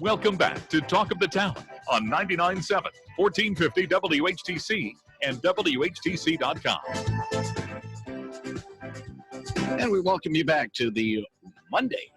Welcome back to Talk of the Town on 99.7, 1450 WHTC and WHTC.com. And we welcome you back to the Monday,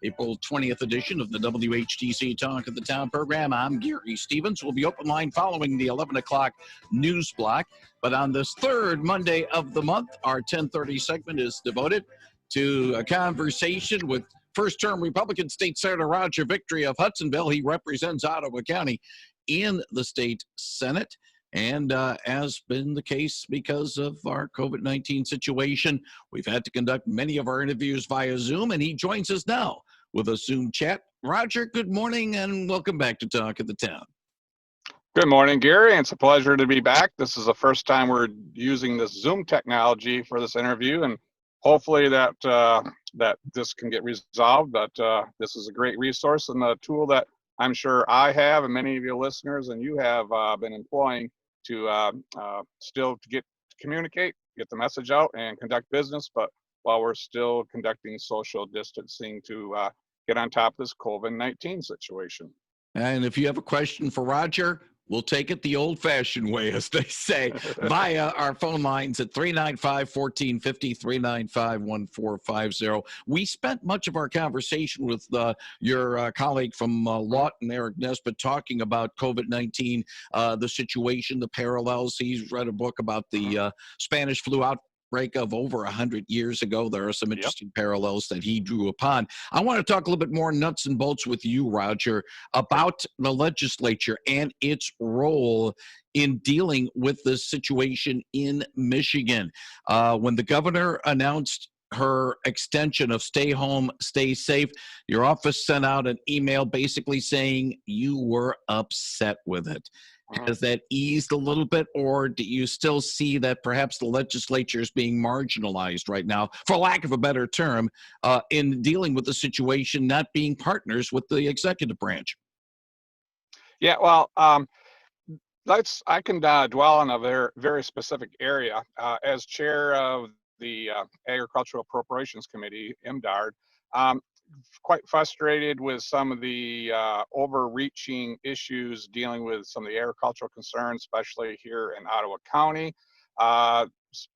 April 20th edition of the WHTC Talk of the Town program. I'm Gary Stevens. We'll be open line following the 11 o'clock news block. But on this third Monday of the month, our 10:30 segment is devoted to a conversation with first-term Republican State Senator Roger Victory of Hudsonville. He represents Ottawa County in the State Senate. And as been the case because of our COVID-19 situation, we've had to conduct many of our interviews via Zoom, and he joins us now with a Zoom chat. Roger, good morning, and welcome back to Talk of the Town. Good morning, Gary. It's a pleasure to be back. This is the first time we're using this Zoom technology for this interview, and hopefully that this can get resolved. But this is a great resource and a tool that I'm sure I have and many of your listeners and you have been employing to still to communicate, get the message out, and conduct business, but while we're still conducting social distancing to get on top of this COVID-19 situation. And if you have a question for Roger, we'll take it the old-fashioned way, as they say, via our phone lines at 395-1450, 395-1450. We spent much of our conversation with your colleague from Lawton, Eric Nesbitt, talking about COVID-19, the situation, the parallels. He's read a book about the Spanish flu outbreak of over 100 years ago. There are some interesting parallels that he drew upon. I want to talk a little bit more nuts and bolts with you, Roger, about the legislature and its role in dealing with this situation in Michigan. When the governor announced her extension of stay home, stay safe, your office sent out an email basically saying you were upset with it. Has that eased a little bit, or do you still see that perhaps the legislature is being marginalized right now, for lack of a better term, in dealing with the situation, not being partners with the executive branch? Yeah, well, I can dwell on a very specific area. As chair of the Agricultural Appropriations Committee, MDARD, quite frustrated with some of the overreaching issues dealing with some of the agricultural concerns, especially here in Ottawa County,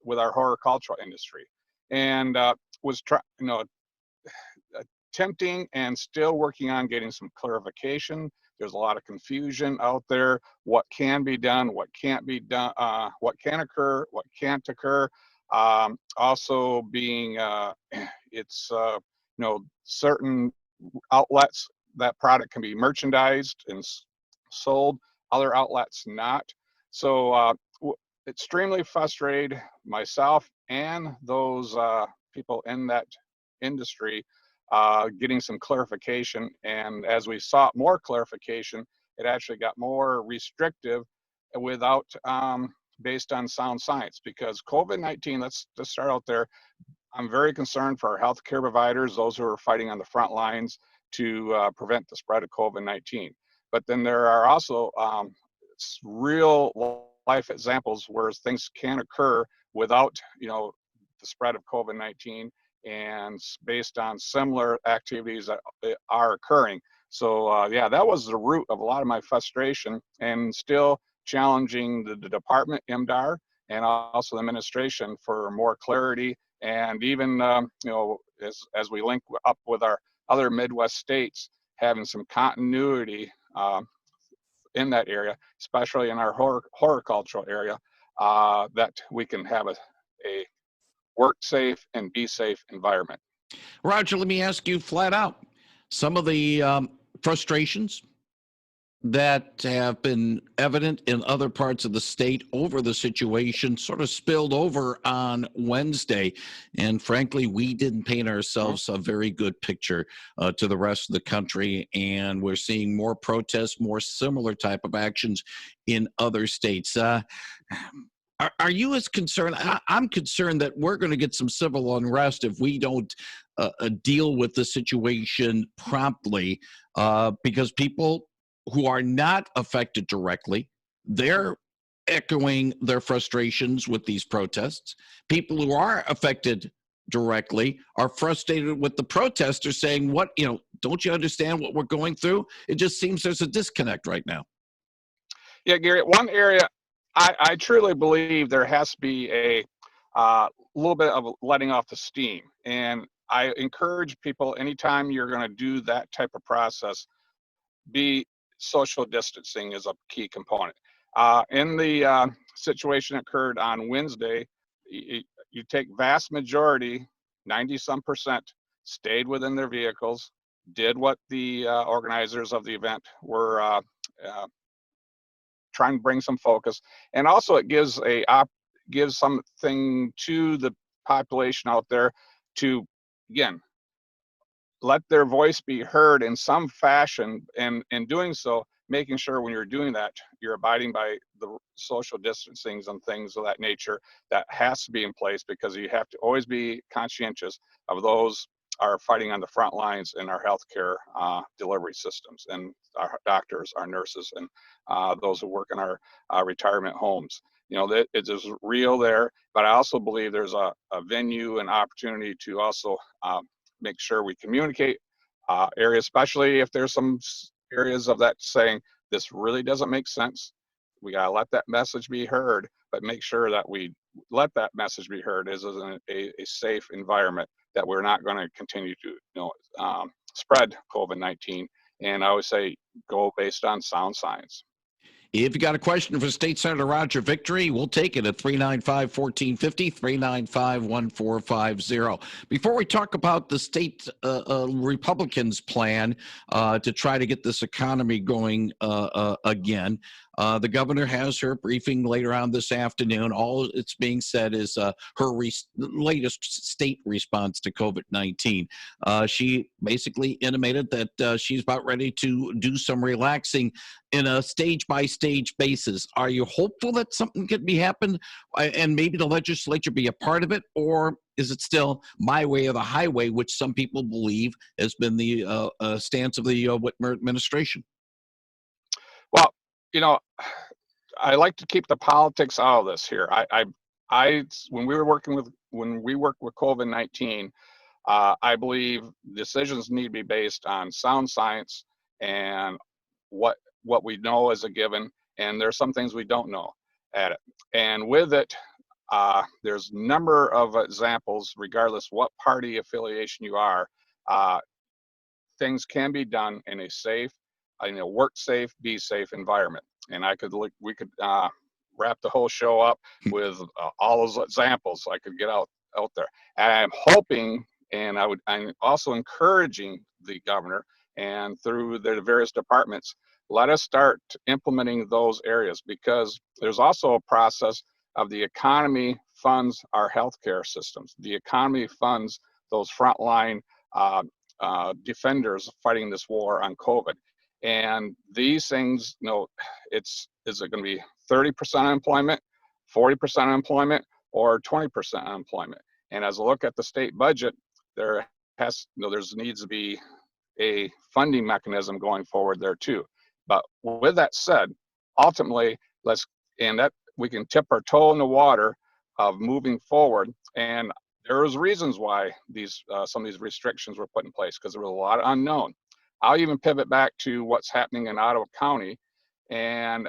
with our horticultural industry, and was attempting and still working on getting some clarification. There's a lot of confusion out there. What can be done? What can't be done? What can occur? What can't occur? Also, being certain outlets, that product can be merchandised and sold, other outlets not. So extremely frustrated, myself and those people in that industry, getting some clarification. And as we sought more clarification, it actually got more restrictive without based on sound science, because COVID-19, let's start out there. I'm very concerned for our healthcare providers, those who are fighting on the front lines to prevent the spread of COVID-19. But then there are also real life examples where things can occur without, the spread of COVID-19, and based on similar activities that are occurring. So yeah, that was the root of a lot of my frustration, and still challenging the department, MDAR, and also the administration for more clarity. And even, as we link up with our other Midwest states, having some continuity in that area, especially in our horticultural area, that we can have a work safe and be safe environment. Roger, let me ask you flat out, some of the frustrations that have been evident in other parts of the state over the situation sort of spilled over on Wednesday. And frankly, we didn't paint ourselves a very good picture to the rest of the country. And we're seeing more protests, more similar type of actions in other states. Are you as concerned? I'm concerned that we're going to get some civil unrest if we don't deal with the situation promptly, because people who are not affected directly, they're echoing their frustrations with these protests. People who are affected directly are frustrated with the protesters saying, Don't you understand what we're going through? It just seems there's a disconnect right now. Yeah, Gary, one area I truly believe there has to be a little bit of letting off the steam. And I encourage people, anytime you're going to do that type of process, be social distancing is a key component. In the situation that occurred on Wednesday, you take vast majority, 90-some%, stayed within their vehicles, did what the organizers of the event were trying to bring some focus, and also it gives something to the population out there to, again, let their voice be heard in some fashion, and in doing so, making sure when you're doing that, you're abiding by the social distancing and things of that nature. That has to be in place, because you have to always be conscientious of those are fighting on the front lines in our healthcare delivery systems, and our doctors, our nurses, and those who work in our retirement homes. You know, that it is real there, but I also believe there's a venue and opportunity to also make sure we communicate areas, especially if there's some areas of that saying this really doesn't make sense. We gotta let that message be heard, but make sure that we let that message be heard as a safe environment, that we're not going to continue to spread COVID-19. And I always say go based on sound science. If you got a question for State Senator Roger Victory, we'll take it at 395-1450, 395-1450. Before we talk about the state Republicans' plan to try to get this economy going again, the governor has her briefing later on this afternoon. All it's being said is her latest state response to COVID-19. She basically intimated that she's about ready to do some relaxing in a stage-by-stage basis. Are you hopeful that something could be happen and maybe the legislature be a part of it, or is it still my way or the highway, which some people believe has been the stance of the Whitmer administration? Well, you know, I like to keep the politics out of this here. When we work with COVID-19, I believe decisions need to be based on sound science and what we know as a given, and there's some things we don't know at it. And with it, there's a number of examples, regardless what party affiliation you are, things can be done in a safe, work safe, be safe environment. And we could wrap the whole show up with all those examples I could get out there. And I'm hoping, and I'm also encouraging the governor and through the various departments, let us start implementing those areas, because there's also a process of the economy funds our healthcare systems. The economy funds those frontline defenders fighting this war on COVID. And these things, is it going to be 30% unemployment, 40% unemployment, or 20% unemployment? And as I look at the state budget, there needs to be a funding mechanism going forward there too. But with that said, ultimately, we can tip our toe in the water of moving forward. And there was reasons why some of these restrictions were put in place, because there was a lot of unknown. I'll even pivot back to what's happening in Ottawa County. And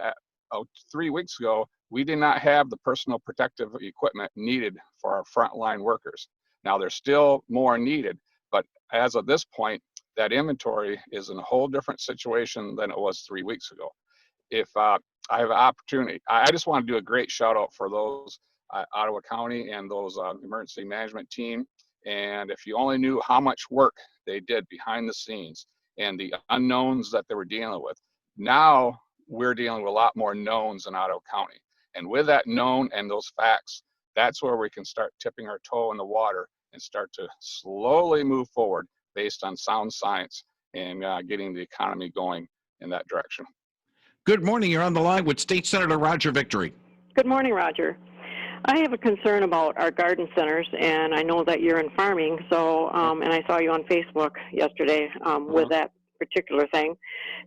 3 weeks ago, we did not have the personal protective equipment needed for our frontline workers. Now, there's still more needed, but as of this point, that inventory is in a whole different situation than it was 3 weeks ago. If I have an opportunity, I just want to do a great shout out for those Ottawa County and those emergency management team. And if you only knew how much work they did behind the scenes and the unknowns that they were dealing with. Now we're dealing with a lot more knowns in Ottawa County. And with that known and those facts, that's where we can start tipping our toe in the water and start to slowly move forward based on sound science and getting the economy going in that direction. Good morning. You're on the line with State Senator Roger Victory. Good morning, Roger. I have a concern about our garden centers, and I know that you're in farming, so, and I saw you on Facebook yesterday with that particular thing.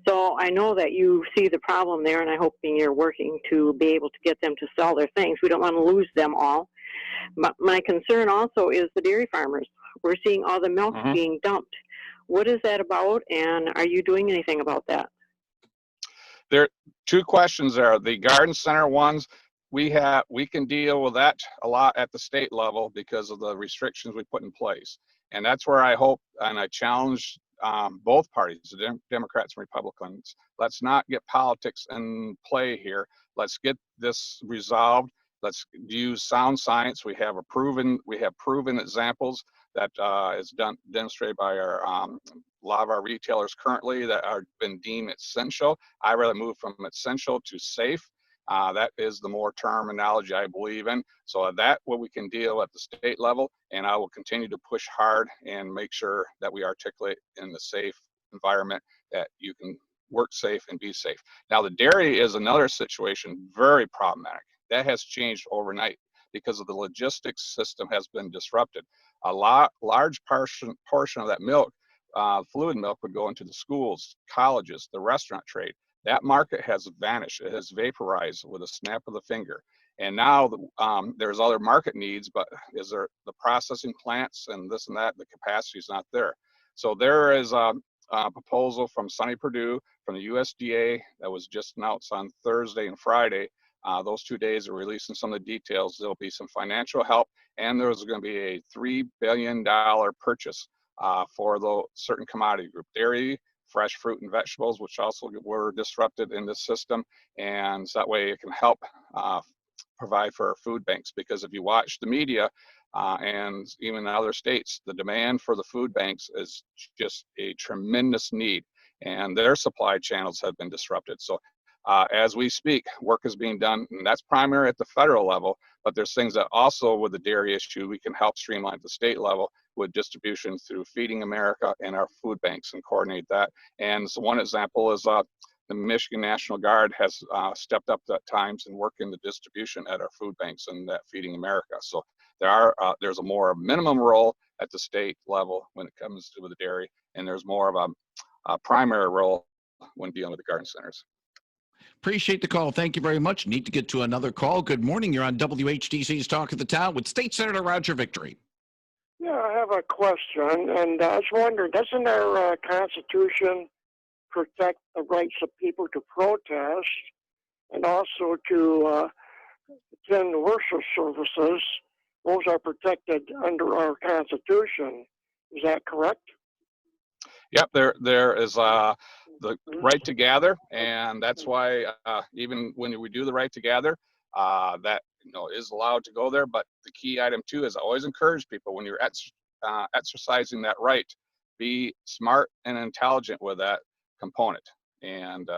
So I know that you see the problem there, and I'm hoping you're working to be able to get them to sell their things. We don't want to lose them all. But my concern also is the dairy farmers. We're seeing all the milk being dumped. What is that about, and are you doing anything about that? There are two questions there. The garden center ones, we can deal with that a lot at the state level because of the restrictions we put in place. And that's where I hope, and I challenge both parties, the Democrats and Republicans, let's not get politics in play here. Let's get this resolved. Let's use sound science. We have proven examples that is demonstrated by a lot of our retailers currently that are been deemed essential. I rather move from essential to safe. That is the more terminology I believe in. So that what we can deal at the state level, and I will continue to push hard and make sure that we articulate in the safe environment that you can work safe and be safe. Now the dairy is another situation, very problematic. That has changed overnight because of the logistics system has been disrupted. A large portion of that milk, fluid milk, would go into the schools, colleges, the restaurant trade. That market has vanished. It has vaporized with a snap of the finger. And now there's other market needs, but is there the processing plants and this and that, the capacity is not there. So there is a proposal from Sonny Perdue, from the USDA, that was just announced on Thursday and Friday. Those 2 days are releasing some of the details. There'll be some financial help, and there's going to be a $3 billion purchase for the certain commodity group, dairy, fresh fruit and vegetables, which also were disrupted in this system. And so that way it can help provide for our food banks. Because if you watch the media and even in other states, the demand for the food banks is just a tremendous need, and their supply channels have been disrupted. So as we speak, work is being done, and that's primary at the federal level, but there's things that also with the dairy issue, we can help streamline at the state level with distribution through Feeding America and our food banks and coordinate that. And so one example is the Michigan National Guard has stepped up at times and worked in the distribution at our food banks and that Feeding America. So there's a more minimum role at the state level when it comes to the dairy, and there's more of a primary role when dealing with the garden centers. Appreciate the call. Thank you very much. Need to get to another call. Good morning. You're on WHTC's Talk of the Town with State Senator Roger Victory. Yeah, I have a question, and I was wondering, doesn't our Constitution protect the rights of people to protest and also to attend worship services? Those are protected under our Constitution. Is that correct? Yep, there is the right to gather, and that's why even when we do the right to gather, that is allowed to go there. But the key item too is I always encourage people, when you're exercising that right, be smart and intelligent with that component. And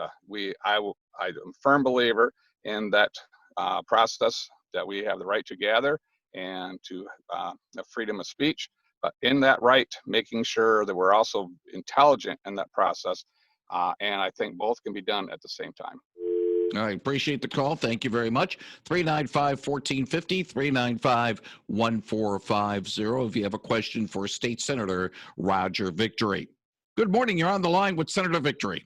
I'm a firm believer in that process, that we have the right to gather and to the freedom of speech. But in that right, making sure that we're also intelligent in that process. And I think both can be done at the same time. All right. Appreciate the call. Thank you very much. 395-1450, 395-1450 if you have a question for State Senator Roger Victory. Good morning. You're on the line with Senator Victory.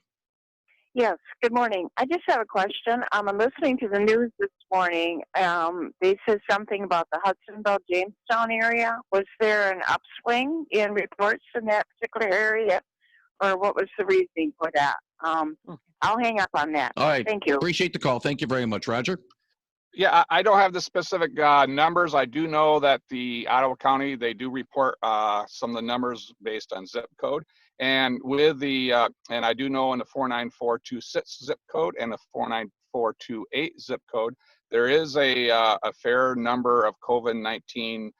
Yes, good morning. I just have a question. I'm listening to the news this morning. They said something about the Hudsonville, Jamestown area. Was there an upswing in reports in that particular area, or what was the reasoning for that? I'll hang up on that. All right. Thank you. Appreciate the call. Thank you very much, Roger. Yeah, I don't have the specific numbers. I do know that the Ottawa County, they do report some of the numbers based on zip code. And with the, and I do know in the 49426 zip code and the 49428 zip code, there is a fair number of COVID-19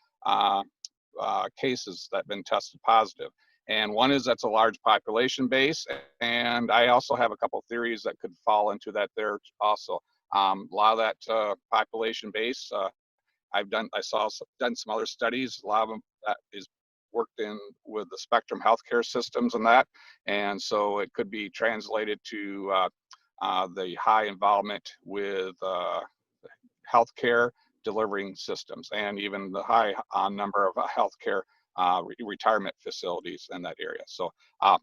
cases that have been tested positive. And one is that's a large population base. And I also have a couple of theories that could fall into that there also. A lot of that population base, I've done some other studies. A lot of them that is worked in with the Spectrum healthcare systems and that, and so it could be translated to the high involvement with healthcare delivering systems, and even the high number of healthcare retirement facilities in that area. So,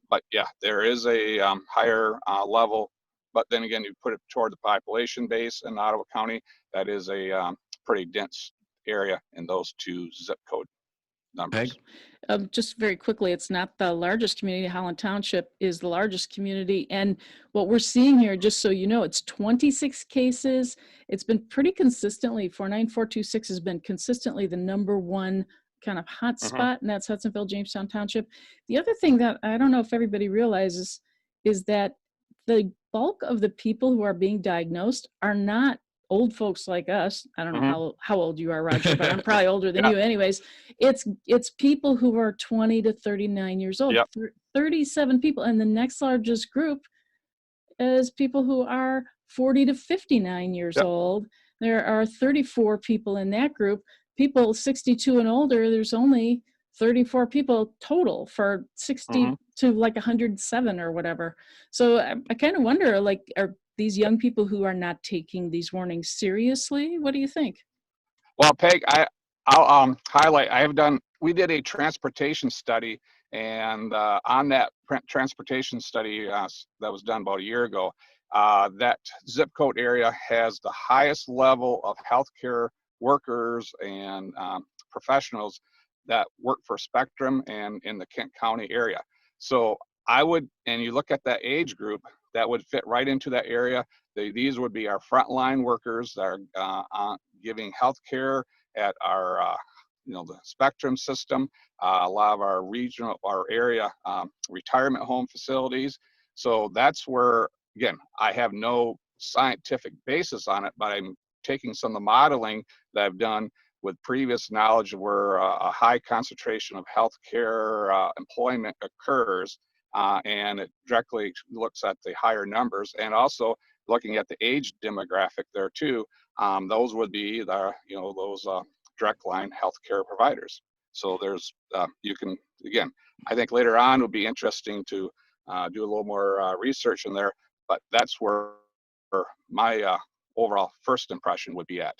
but yeah, there is a higher level. But then again, you put it toward the population base in Ottawa County, that is a pretty dense area in those two zip code. numbers. Peg? Just very quickly, it's not the largest community. Holland Township is the largest community. And what we're seeing here, just so you know, it's 26 cases. It's been pretty consistently, 49426 has been consistently the number one kind of hot spot, and that's Hudsonville, Jamestown Township. The other thing that I don't know if everybody realizes is that the bulk of the people who are being diagnosed are not old folks like us. I don't know how old you are, Roger, but I'm probably older than you anyways. It's people who are 20 to 39 years old. 37 people. And the next largest group is people who are 40 to 59 years old. There are 34 people in that group. People 62 and older, there's only 34 people total for 60 to like 107 or whatever. So I kind of wonder, like, are these young people who are not taking these warnings seriously? What do you think? Well, Peg, I'll highlight. We did a transportation study, and on that transportation study that was done about a year ago, that zip code area has the highest level of healthcare workers and professionals that work for Spectrum and in the Kent County area. So and you look at that age group, that would fit right into that area. These would be our frontline workers that are giving health care at our, the Spectrum system, a lot of our area retirement home facilities. So that's where, again, I have no scientific basis on it, but I'm taking some of the modeling that I've done with previous knowledge where a high concentration of healthcare employment occurs. And it directly looks at the higher numbers, and also looking at the age demographic there too. Those would be those direct line healthcare providers. So there's you can, again, I think later on would be interesting to do a little more research in there, but that's where my overall first impression would be at.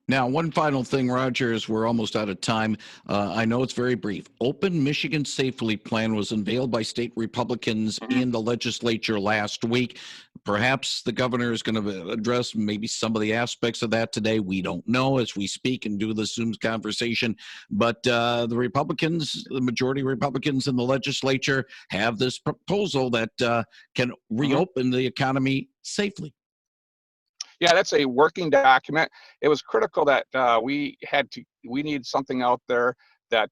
Now, one final thing, Roger, is we're almost out of time. I know it's very brief. Open Michigan Safely Plan was unveiled by state Republicans in the legislature last week. Perhaps the governor is going to address maybe some of the aspects of that today. We don't know as we speak and do the Zoom conversation. But the Republicans, the majority Republicans in the legislature, have this proposal that can reopen the economy safely. Yeah, that's a working document. It was critical that we need something out there that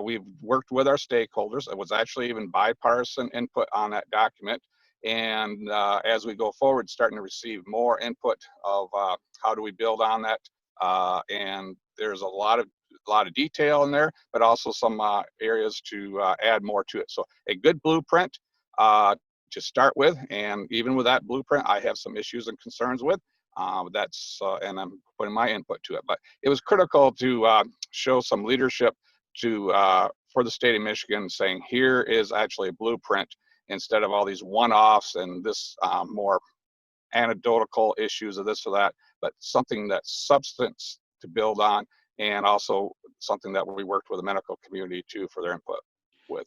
we've worked with our stakeholders. It was actually even bipartisan input on that document. And as we go forward, starting to receive more input of how do we build on that. And there's a lot of detail in there, but also some areas to add more to it. So a good blueprint to start with. And even with that blueprint, I have some issues and concerns with. And I'm putting my input to it. But it was critical to show some leadership for the state of Michigan, saying here is actually a blueprint instead of all these one-offs and this more anecdotal issues of this or that, but something that's substance to build on, and also something that we worked with the medical community too for their input with.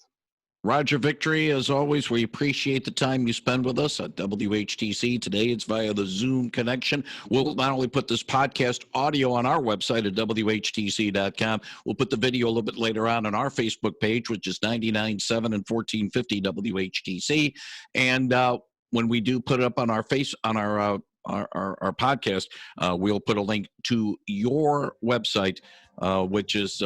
Roger Victory, as always, we appreciate the time you spend with us at WHTC. Today it's via the Zoom connection. We'll not only put this podcast audio on our website at WHTC.com, we'll put the video a little bit later on our Facebook page, which is 99.7 and 1450 WHTC. And when we do put it up on our podcast, we'll put a link to your website, which is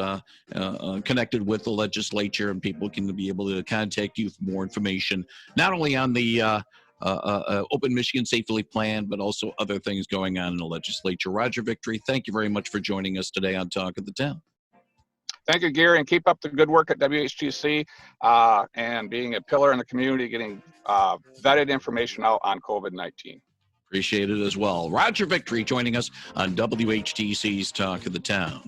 connected with the legislature, and people can be able to contact you for more information, not only on the Open Michigan Safely Plan, but also other things going on in the legislature. Roger Victory, thank you very much for joining us today on Talk of the Town. Thank you, Gary, and keep up the good work at WHTC and being a pillar in the community, getting vetted information out on COVID-19. Appreciate it as well. Roger Victory joining us on WHTC's Talk of the Town.